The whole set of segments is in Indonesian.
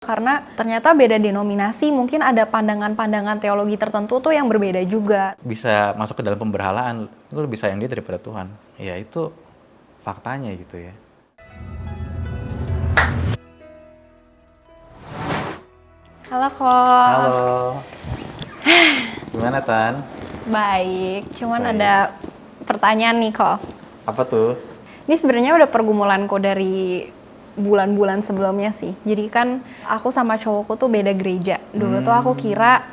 Karena ternyata beda denominasi, mungkin ada pandangan-pandangan teologi tertentu tuh yang berbeda juga. Bisa masuk ke dalam pemberhalaan, lu lebih sayang dia daripada Tuhan. Ya itu faktanya gitu ya. Halo Ko. Halo. Gimana Tan? Baik, cuman Baik. ada pertanyaan nih Ko. Apa tuh? Ini sebenarnya udah pergumulanku dari bulan-bulan sebelumnya sih. Jadi kan aku sama cowokku tuh beda gereja. Dulu tuh aku kira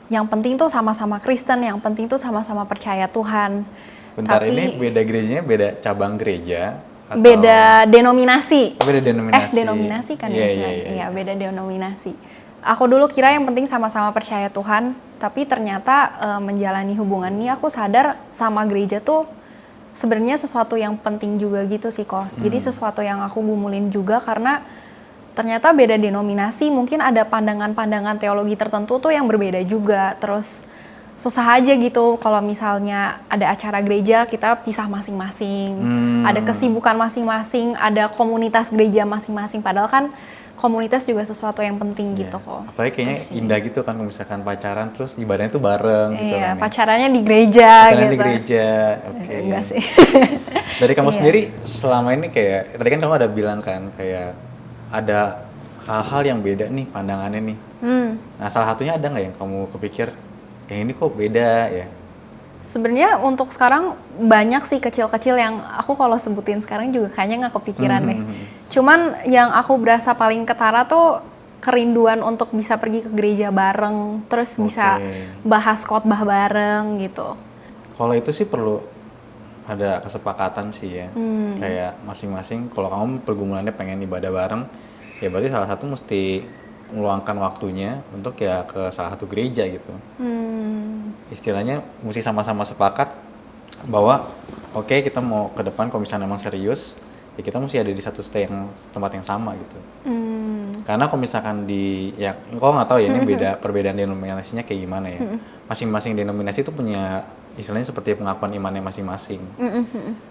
yang penting tuh sama-sama Kristen, yang penting tuh sama-sama percaya Tuhan. Bentar, Tapi ini beda gerejanya beda cabang gereja? Atau... beda denominasi. Oh, beda denominasi. Denominasi kan Iya, istilahnya. iya. Iya, beda denominasi. Aku dulu kira yang penting sama-sama percaya Tuhan, tapi ternyata menjalani hubungan ini aku sadar sama gereja tuh sebenarnya sesuatu yang penting juga gitu sih Ko. Jadi sesuatu yang aku gumulin juga karena ternyata beda denominasi, mungkin ada pandangan-pandangan teologi tertentu tuh yang berbeda juga. Terus susah aja gitu kalau misalnya ada acara gereja kita pisah masing-masing. Ada kesibukan masing-masing, ada komunitas gereja masing-masing. Padahal kan komunitas juga sesuatu yang penting gitu kok. Apalagi kayaknya indah gitu kan kalau misalkan pacaran terus ibadahnya tuh bareng gitu kan. Pacarannya di gereja pacaran gitu. Di gereja, oke. Enggak sih. Dari kamu sendiri selama ini kayak, tadi kan kamu ada bilang kan kayak ada hal-hal yang beda nih pandangannya nih. Nah salah satunya ada nggak yang kamu kepikir, ini kok beda ya? Sebenarnya untuk sekarang banyak sih kecil-kecil yang aku kalau sebutin sekarang juga kayaknya nggak kepikiran deh. Cuman yang aku berasa paling ketara tuh kerinduan untuk bisa pergi ke gereja bareng, terus bisa bahas khotbah bareng gitu. Kalau itu sih perlu ada kesepakatan sih ya. Kayak masing-masing kalau kamu pergumulannya pengen ibadah bareng, ya berarti salah satu mesti meluangkan waktunya untuk ya ke salah satu gereja gitu. Istilahnya mesti sama-sama sepakat bahwa oke, kita mau ke depan kalau misalnya memang serius, ya kita mesti ada di satu tempat yang sama gitu. Karena kalau misalkan ya kok nggak tahu ya ini beda perbedaan denominasinya kayak gimana ya. Masing-masing denominasi itu punya istilahnya seperti pengakuan imannya masing-masing.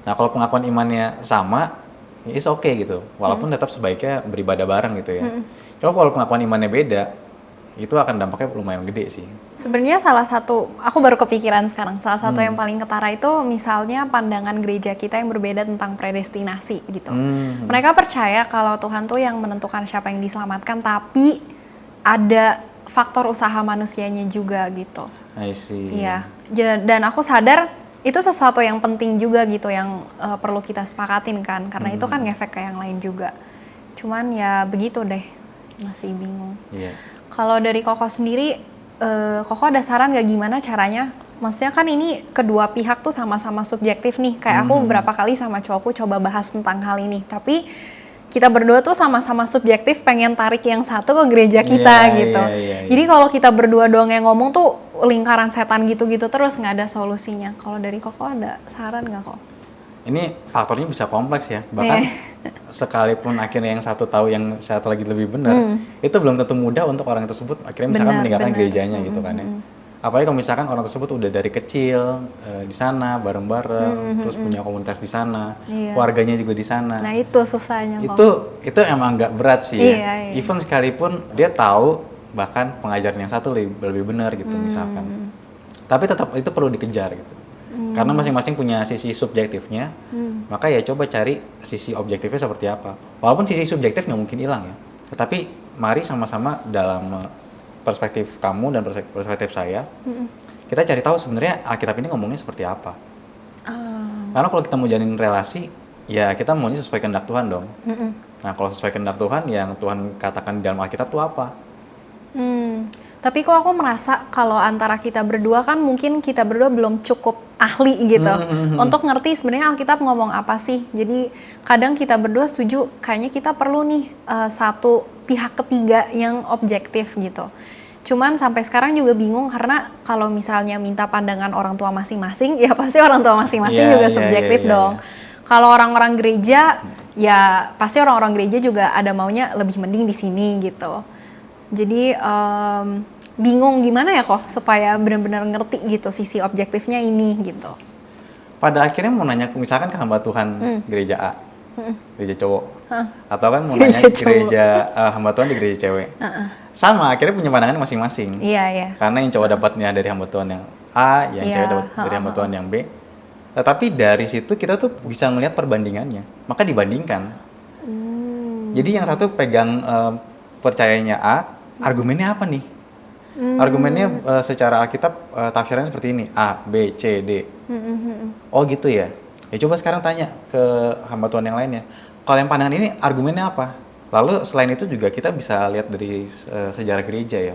Nah kalau pengakuan imannya sama, it's okay gitu. Walaupun tetap sebaiknya beribadah bareng gitu ya. Coba kalau pengakuan imannya beda, itu akan dampaknya lumayan gede sih. Sebenarnya salah satu, aku baru kepikiran sekarang, salah satu yang paling ketara itu misalnya pandangan gereja kita yang berbeda tentang predestinasi gitu. Mereka percaya kalau Tuhan tuh yang menentukan siapa yang diselamatkan, tapi ada faktor usaha manusianya juga gitu. I see. Iya, dan aku sadar itu sesuatu yang penting juga gitu yang perlu kita sepakatin kan, karena itu kan ngefek ke yang lain juga. Cuman ya begitu deh, masih bingung. Iya. Kalau dari Koko sendiri, Koko ada saran gak gimana caranya? Maksudnya kan ini kedua pihak tuh sama-sama subjektif nih. Kayak aku berapa kali sama cowokku coba bahas tentang hal ini. Tapi kita berdua tuh sama-sama subjektif pengen tarik yang satu ke gereja kita gitu. Jadi kalau kita berdua doang yang ngomong tuh lingkaran setan gitu-gitu terus gak ada solusinya. Kalau dari Koko ada saran gak Kok? Ini faktornya bisa kompleks ya, bahkan sekalipun akhirnya yang satu tahu yang satu lagi lebih benar, itu belum tentu mudah untuk orang tersebut akhirnya misalkan meninggalkan gerejanya gitu kan ya. Apalagi kalau misalkan orang tersebut udah dari kecil di sana bareng-bareng, terus punya komunitas di sana, keluarganya juga di sana. Nah itu susahnya Itu emang nggak berat sih ya. Even sekalipun dia tahu bahkan pengajaran yang satu lebih benar gitu misalkan, tapi tetap itu perlu dikejar gitu. Karena masing-masing punya sisi subjektifnya, maka ya coba cari sisi objektifnya seperti apa. Walaupun sisi subjektif nggak mungkin hilang ya, tetapi mari sama-sama dalam perspektif kamu dan perspektif saya, kita cari tahu sebenarnya Alkitab ini ngomongnya seperti apa. Karena kalau kita mau jalin relasi, ya kita maunya sesuai kehendak Tuhan dong. Nah kalau sesuai kehendak Tuhan, yang Tuhan katakan di dalam Alkitab itu apa? Tapi kok aku merasa kalau antara kita berdua kan mungkin kita berdua belum cukup ahli gitu untuk ngerti sebenarnya Alkitab ngomong apa sih. Jadi kadang kita berdua setuju kayaknya kita perlu nih satu pihak ketiga yang objektif gitu. Cuman sampai sekarang juga bingung karena kalau misalnya minta pandangan orang tua masing-masing, ya pasti orang tua masing-masing juga subjektif dong. Kalau orang-orang gereja, ya pasti orang-orang gereja juga ada maunya lebih mending di sini gitu. Jadi bingung gimana ya kok supaya benar-benar ngerti gitu sisi objektifnya ini gitu. Pada akhirnya mau nanya misalkan ke hamba Tuhan gereja A, gereja cowok, atau kan mau nanya Gereja cowok. gereja hamba Tuhan di gereja cewek. Sama, akhirnya punya pandangan masing-masing. Iya, iya. Karena yang cowok dapatnya dari hamba Tuhan yang A, yang Iya, cewek dapat dari hamba Tuhan yang B. Tetapi dari situ kita tuh bisa melihat perbandingannya, maka dibandingkan. Jadi yang satu pegang percayanya A, argumennya apa nih? Argumennya secara Alkitab tafsirannya seperti ini, A, B, C, D. Oh gitu ya? Ya coba sekarang tanya ke hamba Tuhan yang lainnya. Kalau yang pandangan ini argumennya apa? Lalu selain itu juga kita bisa lihat dari sejarah gereja ya.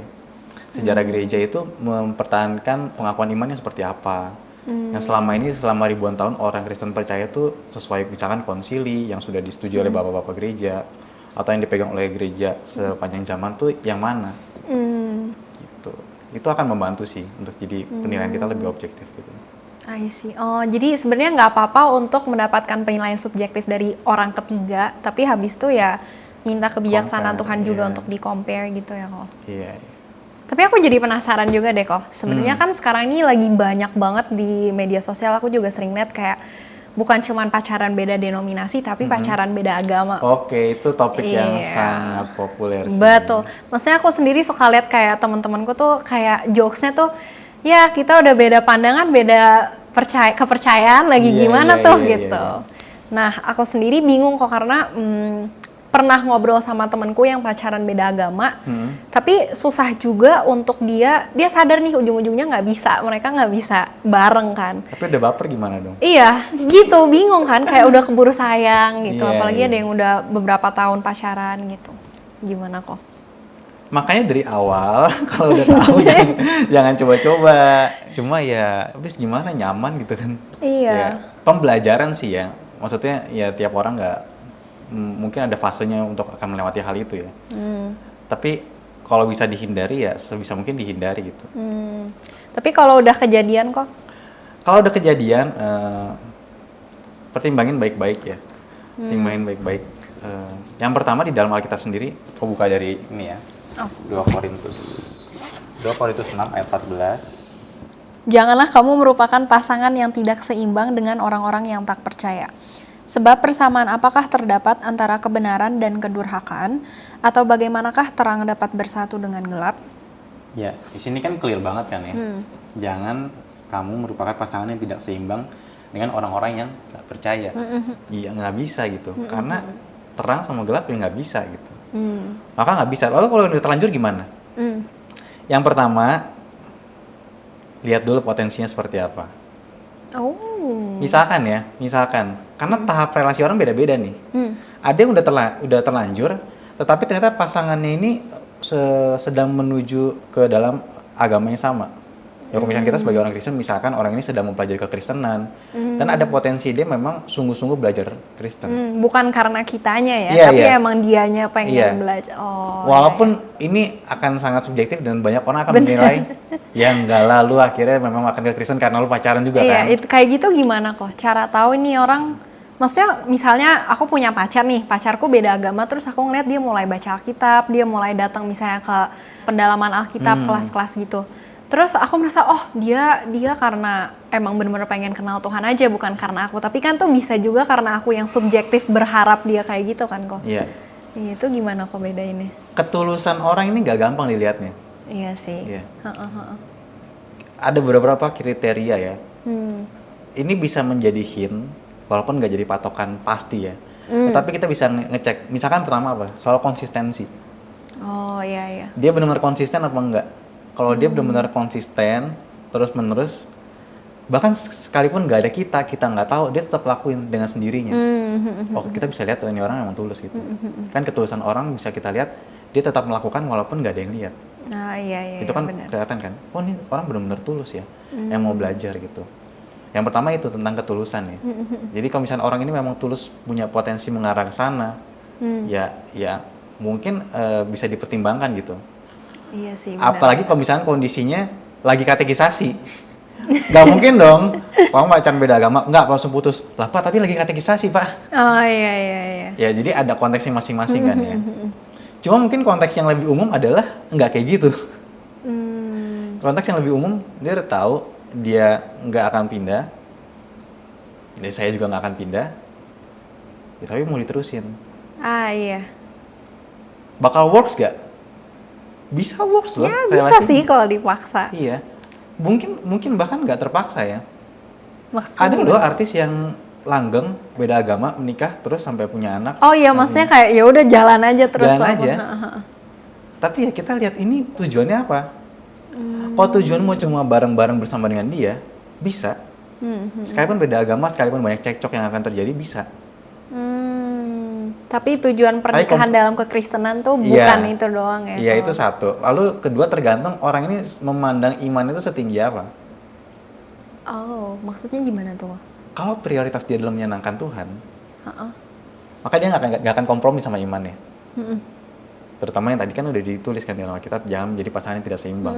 Sejarah gereja itu mempertahankan pengakuan imannya seperti apa. Yang selama ini, selama ribuan tahun orang Kristen percaya itu sesuai misalkan konsili yang sudah disetujui oleh bapak-bapak gereja atau yang dipegang oleh gereja sepanjang zaman tuh yang mana. Gitu. Itu akan membantu sih untuk jadi penilaian kita lebih objektif gitu. I see. Oh, jadi sebenarnya nggak apa-apa untuk mendapatkan penilaian subjektif dari orang ketiga, tapi habis itu ya minta kebijaksanaan Compare, Tuhan juga iya. untuk di-compare gitu ya kok. Iya. Iya. Tapi aku jadi penasaran juga deh kok. Sebenarnya kan sekarang ini lagi banyak banget di media sosial, aku juga sering lihat kayak bukan cuman pacaran beda denominasi, tapi pacaran beda agama. Oke, itu topik yang Iya. sangat populer sih. Betul. Maksudnya aku sendiri suka lihat kayak teman-temanku tuh kayak jokesnya tuh, ya kita udah beda pandangan, beda kepercayaan lagi Iya, gimana iya, tuh iya, gitu. iya. Nah, aku sendiri bingung kok karena pernah ngobrol sama temanku yang pacaran beda agama, tapi susah juga untuk dia sadar nih ujung-ujungnya mereka nggak bisa bareng kan. Tapi udah baper gimana dong? Iya, gitu, bingung kan, kayak udah keburu sayang gitu, Iya, apalagi iya. ada yang udah beberapa tahun pacaran gitu. Gimana kok? Makanya dari awal kalau udah tahu jangan coba-coba. Cuma ya habis gimana nyaman gitu kan. Iya. Ya, pembelajaran sih ya. Maksudnya ya tiap orang nggak mungkin ada fasenya untuk akan melewati hal itu ya. Tapi kalau bisa dihindari ya sebisa mungkin dihindari gitu. Tapi kalau udah kejadian kok? Kalau udah kejadian pertimbangin baik-baik ya. Pertimbangin baik-baik. Yang pertama di dalam Alkitab sendiri, aku buka dari ini ya. 2 Korintus 6 ayat 14. Janganlah kamu merupakan pasangan yang tidak seimbang dengan orang-orang yang tak percaya. Sebab persamaan apakah terdapat antara kebenaran dan kedurhakaan, atau bagaimanakah terang dapat bersatu dengan gelap? Ya, di sini kan clear banget kan ya. Jangan kamu merupakan pasangan yang tidak seimbang dengan orang-orang yang nggak percaya. Iya, nggak bisa gitu. Karena terang sama gelap ya nggak bisa gitu. Maka nggak bisa. Lalu kalau udah terlanjur gimana? Yang pertama, lihat dulu potensinya seperti apa. Oh. Misalkan karena tahap relasi orang beda-beda nih. Ada yang udah terlanjur, tetapi ternyata pasangannya ini sedang menuju ke dalam agama yang sama. Ya kalau misalnya kita sebagai orang Kristen, misalkan orang ini sedang mempelajari kekristenan, dan ada potensi dia memang sungguh-sungguh belajar Kristen. Bukan karena kitanya ya, Iya, tapi iya. emang dianya pengen Iya. belajar. Oh. Walaupun ini akan sangat subjektif dan banyak orang akan menilai, ya enggak lah, lu akhirnya memang akan ke Kristen karena lu pacaran juga iya, kan. itu kayak gitu gimana kok? Cara tahu ini orang, maksudnya misalnya aku punya pacar nih, pacarku beda agama, terus aku ngeliat dia mulai baca Alkitab, dia mulai datang misalnya ke pendalaman Alkitab, kelas-kelas gitu. Terus aku merasa, oh dia karena emang bener-bener pengen kenal Tuhan aja, bukan karena aku. Tapi kan tuh bisa juga karena aku yang subjektif berharap dia kayak gitu kan kok. Iya. Iya, itu gimana kok bedainnya? Ketulusan orang ini nggak gampang dilihatnya. Iya sih. Iya. Ada beberapa kriteria ya. Ini bisa menjadi hint, walaupun nggak jadi patokan pasti ya. Tetapi kita bisa ngecek. Misalkan pertama apa? Soal konsistensi. Oh iya. Dia benar-benar konsisten apa enggak? Kalau dia benar-benar konsisten, terus-menerus, bahkan sekalipun nggak ada kita nggak tahu, dia tetap lakuin dengan sendirinya. Oh, kita bisa lihat ini orang emang tulus gitu. Kan ketulusan orang bisa kita lihat, dia tetap melakukan walaupun nggak ada yang lihat. Ah iya. Itu kan bener. kelihatan kan, oh ini orang benar-benar tulus ya, yang mau belajar gitu. Yang pertama itu tentang ketulusan ya. Jadi kalau misalnya orang ini memang tulus, punya potensi mengarah ke sana, ya mungkin bisa dipertimbangkan gitu. Iya sih. Bener. Apalagi kalau misalnya kondisinya lagi katekisasi. Gak mungkin dong, kamu pacaran beda agama, nggak langsung putus. Lah Pak, tapi lagi katekisasi Pak. Oh iya. Ya jadi ada konteksnya masing-masing kan ya. Cuma mungkin konteks yang lebih umum adalah nggak kayak gitu. Konteks yang lebih umum, dia udah tahu dia nggak akan pindah. Dan saya juga nggak akan pindah. Ya, tapi mau diterusin. Ah iya. Bakal works gak? Bisa works loh. Ya bisa relasi. sih kalau dipaksa. Iya. Mungkin bahkan nggak terpaksa ya. Maksudnya Ada gimana? loh artis yang langgeng, beda agama, menikah terus sampai punya anak. Oh iya, maksudnya kayak ya udah jalan aja terus. Jalan aja. Ha. Tapi ya kita lihat ini tujuannya apa? Kalau tujuanmu cuma bareng-bareng bersama dengan dia, bisa. Sekalipun beda agama, sekalipun banyak cekcok yang akan terjadi, bisa. Tapi tujuan pernikahan dalam kekristenan tuh bukan itu doang ya? Iya, itu satu. Lalu kedua, tergantung orang ini memandang iman itu setinggi apa. Oh, maksudnya gimana tuh? Kalau prioritas dia adalah menyenangkan Tuhan, Heeh. maka dia nggak akan kompromi sama imannya. Terutama yang tadi kan udah dituliskan di dalam Alkitab, jangan menjadi pasangan yang tidak seimbang.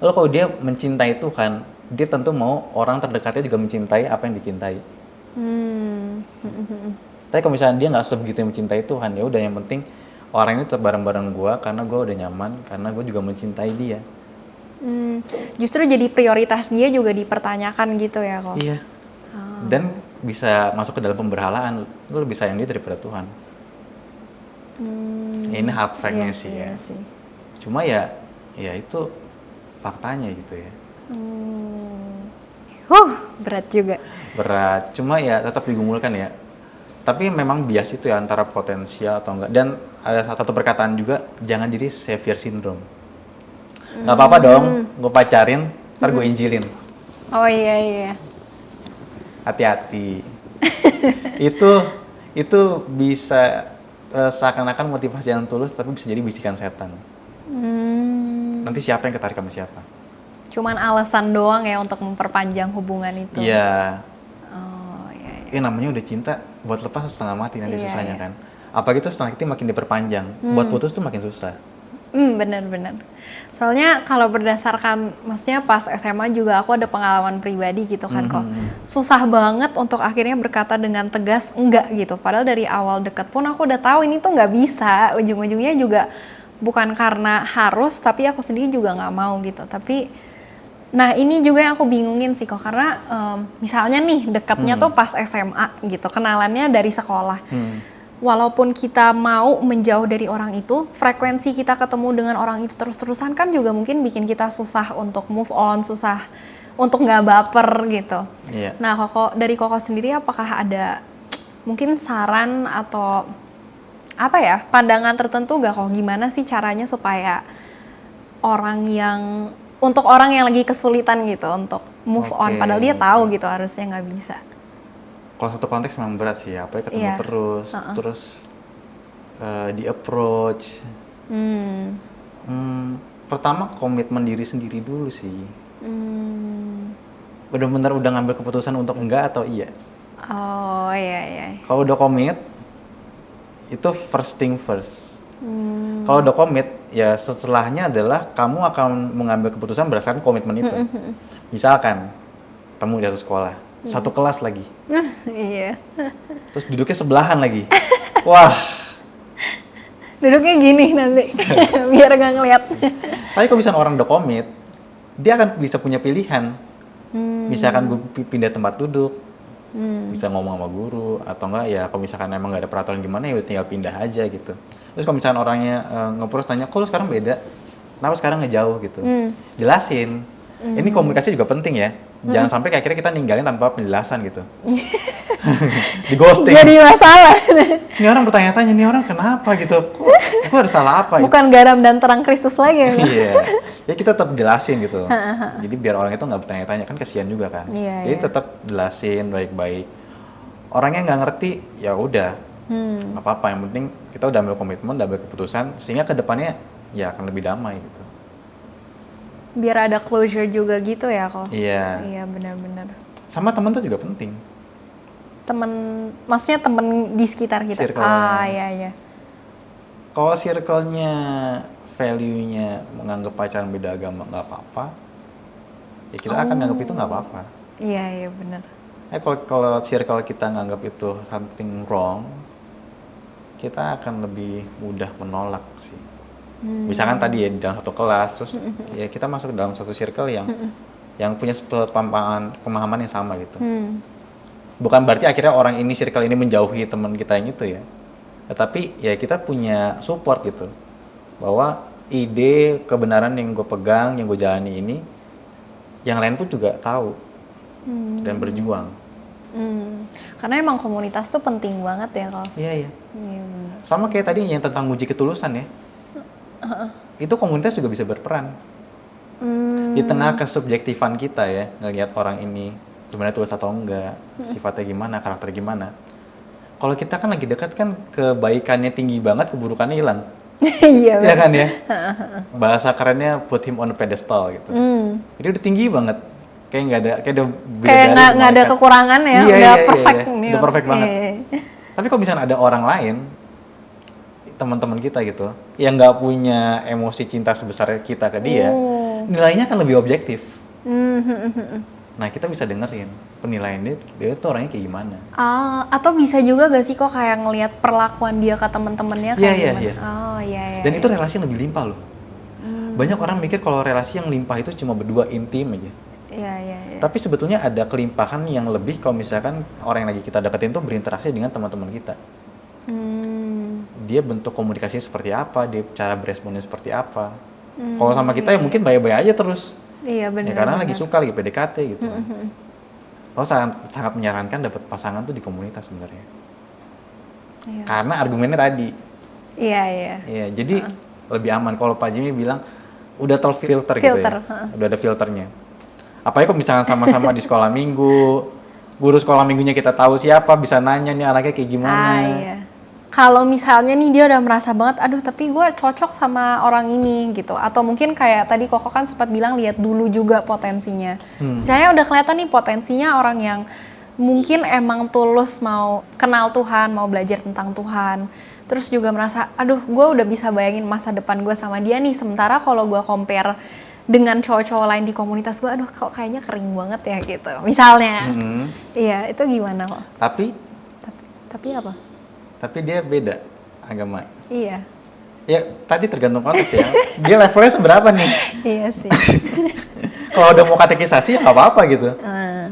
Lalu kalau dia mencintai Tuhan, dia tentu mau orang terdekatnya juga mencintai apa yang dicintai. Tapi kalau misalnya dia nggak sebegitu yang mencintai Tuhan, ya udah yang penting orang ini tetap bareng-bareng gue karena gue udah nyaman, karena gue juga mencintai dia. Justru jadi prioritas dia juga dipertanyakan gitu ya kok? Iya. Dan bisa masuk ke dalam pemberhalaan, lu lebih sayang dia daripada Tuhan. Ini hard fact-nya sih ya. Sih. Cuma ya itu faktanya gitu ya. Berat juga. Berat, cuma ya tetap digumulkan ya. Tapi memang bias itu ya antara potensial atau enggak. Dan ada satu perkataan juga, jangan jadi savior syndrome. Nggak apa-apa dong, gue pacarin, ntar gue injilin. Oh iya. Hati-hati. itu bisa seakan-akan motivasi yang tulus, tapi bisa jadi bisikan setan. Nanti siapa yang ketarik sama siapa? Cuman alasan doang ya untuk memperpanjang hubungan itu. Iya. Oh iya. Namanya udah cinta, buat lepas setengah mati nanti susahnya Iya. kan. Apalagi tuh setengah mati makin diperpanjang, buat putus tuh makin susah. Bener. Soalnya kalau berdasarkan, maksudnya pas SMA juga aku ada pengalaman pribadi gitu kan kok. Susah banget untuk akhirnya berkata dengan tegas enggak gitu. Padahal dari awal deket pun aku udah tahu ini tuh nggak bisa. Ujung-ujungnya juga bukan karena harus, tapi aku sendiri juga nggak mau gitu. Tapi, nah ini juga yang aku bingungin sih kok. Karena misalnya nih dekatnya tuh pas SMA gitu. Kenalannya dari sekolah. Walaupun kita mau menjauh dari orang itu, frekuensi kita ketemu dengan orang itu terus-terusan kan juga mungkin bikin kita susah untuk move on, susah untuk nggak baper gitu. Iya. Nah, dari Koko sendiri apakah ada mungkin saran atau apa ya, pandangan tertentu nggak kok gimana sih caranya supaya untuk orang yang lagi kesulitan gitu untuk move on, padahal dia tahu gitu harusnya nggak bisa. Kalau satu konteks memang berat sih ya, apalagi ketemu terus di approach. Pertama komitmen diri sendiri dulu sih. Bener-bener udah ngambil keputusan untuk enggak atau iya. Oh iya. Kalau udah komit, itu first thing first. Kalau udah komit, ya setelahnya adalah kamu akan mengambil keputusan berdasarkan komitmen itu. Misalkan, temu di satu sekolah, satu kelas lagi. Iya. Terus duduknya sebelahan lagi. Wah. Duduknya gini nanti, biar nggak ngeliat. Tapi kalau misalkan orang udah komit, dia akan bisa punya pilihan. Misalkan gue pindah tempat duduk, bisa ngomong sama guru, atau enggak ya kalau misalkan emang nggak ada peraturan gimana ya tinggal pindah aja gitu. Terus kalau misalkan orangnya nge-approach tanya, kok lu sekarang beda? Kenapa sekarang ngejauh gitu? Jelasin. Ini komunikasi juga penting ya. Jangan sampai kayak akhirnya kita ninggalin tanpa penjelasan gitu. Di ghosting. Jadi masalah. Ini orang bertanya-tanya, ini orang kenapa gitu? Kok ada salah apa? Bukan garam dan terang Kristus lagi ya? Iya. Ya kita tetap jelasin gitu. Jadi biar orang itu nggak bertanya-tanya, kan kasihan juga kan. Iya, Jadi tetap jelasin baik-baik. Orangnya nggak ngerti, ya udah. Nggak apa-apa. Yang penting kita udah ambil komitmen, udah ambil keputusan, sehingga kedepannya ya akan lebih damai gitu. Biar ada closure juga gitu ya kok. Iya. Iya benar-benar. Sama teman tuh juga penting. Maksudnya temen di sekitar kita. Iya. Kalau circle-nya value-nya menganggap pacaran beda agama nggak apa-apa, ya kita akan nganggap itu nggak apa-apa. Iya benar. Kalau circle kita nganggap itu something wrong, kita akan lebih mudah menolak sih. Misalkan tadi ya di dalam satu kelas, terus ya kita masuk ke dalam satu circle yang punya pemahaman yang sama gitu. Bukan berarti akhirnya orang ini circle ini menjauhi teman kita yang itu ya. Tetapi ya kita punya support gitu, bahwa ide kebenaran yang gue pegang, yang gue jalani ini, yang lain pun juga tahu dan berjuang. Karena emang komunitas tuh penting banget ya kalau. Iya. Iya benar. Sama kayak tadi yang tentang uji ketulusan ya. Itu komunitas juga bisa berperan. Di tengah kesubjektifan kita ya, ngelihat orang ini sebenarnya tulus atau enggak, sifatnya gimana, karakter gimana. Kalau kita kan lagi dekat kan kebaikannya tinggi banget, keburukannya hilang. Iya Iya kan ya? Bahasa kerennya put him on a pedestal gitu. Jadi udah tinggi banget. Kayak nggak ada, kayak udah kayak nggak ada kekurangan ya, udah perfect. Iya. Udah perfect banget. Tapi kalau misalnya ada orang lain, teman-teman kita gitu, yang nggak punya emosi cinta sebesar kita ke dia, nilainya kan lebih objektif. Nah kita bisa dengerin penilaian dia tuh orangnya kayak gimana. Atau bisa juga gak sih kok kayak ngelihat perlakuan dia ke teman-temannya kayak gimana? Iya. Oh iya. Dan itu relasi yang lebih limpah loh. Banyak orang mikir kalau relasi yang limpah itu cuma berdua intim aja. Iya. Tapi sebetulnya ada kelimpahan yang lebih kalau misalkan orang yang lagi kita deketin tuh berinteraksi dengan teman-teman kita. Dia bentuk komunikasinya seperti apa, dia cara beresponnya seperti apa. Kalau sama kita ya mungkin baik-baik aja terus. Iya benar. Ya karena lagi suka, lagi PDKT gitu. Sangat menyarankan dapat pasangan tuh di komunitas sebenarnya. Iya. Karena argumennya tadi. Iya. Iya, jadi lebih aman kalau Pak Jimmy bilang udah terfilter gitu ya. Udah ada filternya. Apalagi kalau misalnya sama-sama di sekolah minggu, guru sekolah minggunya kita tahu siapa, bisa nanya nih anaknya kayak gimana. Iya. Kalau misalnya nih dia udah merasa banget, aduh tapi gue cocok sama orang ini gitu. Atau mungkin kayak tadi Koko kan sempat bilang lihat dulu juga potensinya. Misalnya udah kelihatan nih potensinya orang yang mungkin emang tulus mau kenal Tuhan, mau belajar tentang Tuhan. Terus juga merasa, aduh gue udah bisa bayangin masa depan gue sama dia nih. Sementara kalau gue compare dengan cowok-cowok lain di komunitas gue, aduh kok kayaknya kering banget ya gitu. Misalnya. Iya, itu gimana kok? Tapi apa? Tapi dia beda agama. Iya. Ya tadi tergantung konteks ya. Dia levelnya seberapa nih? Iya sih. Kalau udah mau katekisasi ya nggak apa-apa gitu.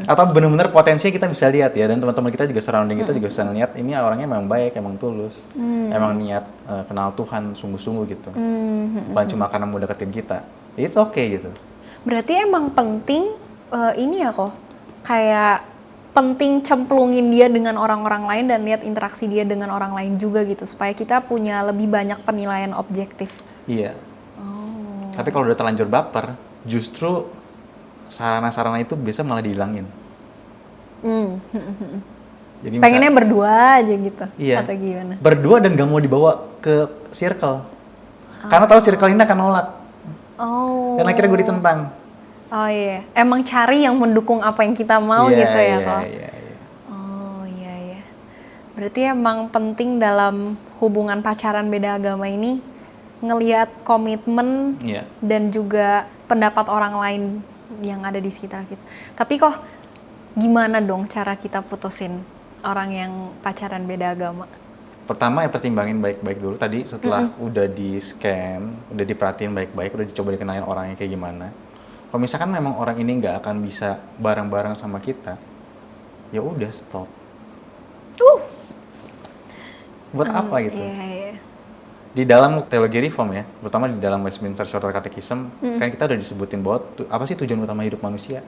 Atau benar-benar potensinya kita bisa lihat ya, dan teman-teman kita juga surrounding kita juga bisa ngeliat ini orangnya memang baik, emang tulus, emang niat kenal Tuhan sungguh-sungguh gitu. Bukan cuma karena mau deketin kita. It's okay gitu. Berarti emang penting ini ya kok kayak penting cemplungin dia dengan orang-orang lain dan lihat interaksi dia dengan orang lain juga gitu supaya kita punya lebih banyak penilaian objektif. Iya. Tapi kalau udah terlanjur baper, justru sarana-sarana itu biasa malah dihilangin. Jadi pengennya berdua aja gitu. Iya. Atau gimana? Berdua dan gak mau dibawa ke circle. Karena tahu circle ini akan nolak. Dan akhirnya gue ditentang. Oh iya, emang cari yang mendukung apa yang kita mau gitu ya kok. Iya. Oh iya. Berarti emang penting dalam hubungan pacaran beda agama ini ngelihat komitmen dan juga pendapat orang lain yang ada di sekitar kita. Tapi kok gimana dong cara kita putusin orang yang pacaran beda agama? Pertama ya pertimbangin baik-baik dulu. Tadi setelah udah di scan, udah diperhatiin baik-baik, udah dicoba dikenalin orangnya kayak gimana. Kalau misalkan memang orang ini nggak akan bisa bareng-bareng sama kita, ya udah stop. Buat apa gitu? Iya. Di dalam teologi reform ya, terutama di dalam Westminster Shorter Catechism, kan kita udah disebutin bahwa apa sih tujuan utama hidup manusia?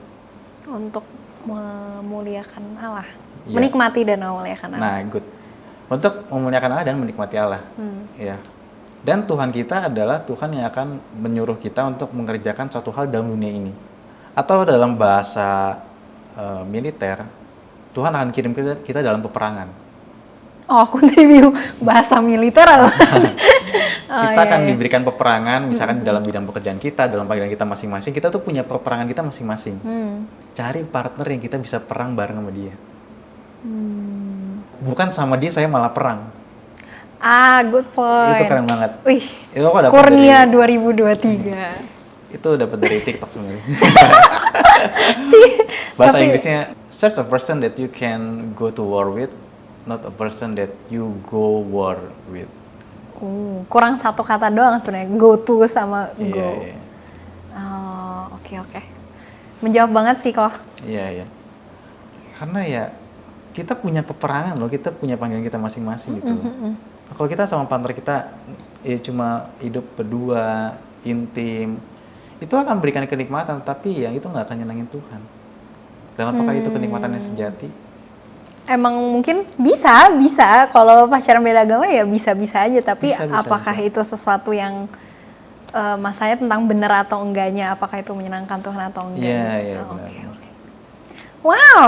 Untuk memuliakan Allah, menikmati dan memuliakan Allah. Nah, good. Untuk memuliakan Allah dan menikmati Allah, ya. Dan Tuhan kita adalah Tuhan yang akan menyuruh kita untuk mengerjakan suatu hal dalam dunia ini. Atau dalam bahasa militer, Tuhan akan kirim kita dalam peperangan. Oh, aku tadi bingung bahasa militer apa? Kita akan diberikan peperangan, misalkan dalam bidang pekerjaan kita, dalam panggilan kita masing-masing, kita tuh punya peperangan kita masing-masing. Cari partner yang kita bisa perang bareng sama dia. Bukan sama dia saya malah perang. Good point. Itu keren banget. Wih, itu kok dapet Kurnia dari, 2023. Itu dapat dari TikTok sebenarnya. Bahasa Inggrisnya, search a person that you can go to war with, not a person that you go war with. Kurang satu kata doang sebenarnya, go to sama go. Iya. Oh, oke. Menjawab banget sih kok. Iya. Karena ya kita punya peperangan loh, kita punya panggilan kita masing-masing gitu. Kalau kita sama partner kita ya cuma hidup berdua, intim, itu akan berikan kenikmatan, tapi yang itu nggak akan nyenangin Tuhan. Dan apakah itu kenikmatannya sejati? Emang mungkin bisa kalau pacaran beda agama ya bisa aja, tapi Bisa, apakah bisa. itu sesuatu yang masanya tentang benar atau enggaknya, apakah itu menyenangkan Tuhan atau enggak? Iya, gitu. iya, Oh, benar. oke. Wow,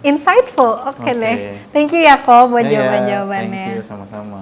insightful. Oke Oke. deh. Thank you ya Ko buat Ya, ya, jawaban-jawabannya. thank you, sama-sama.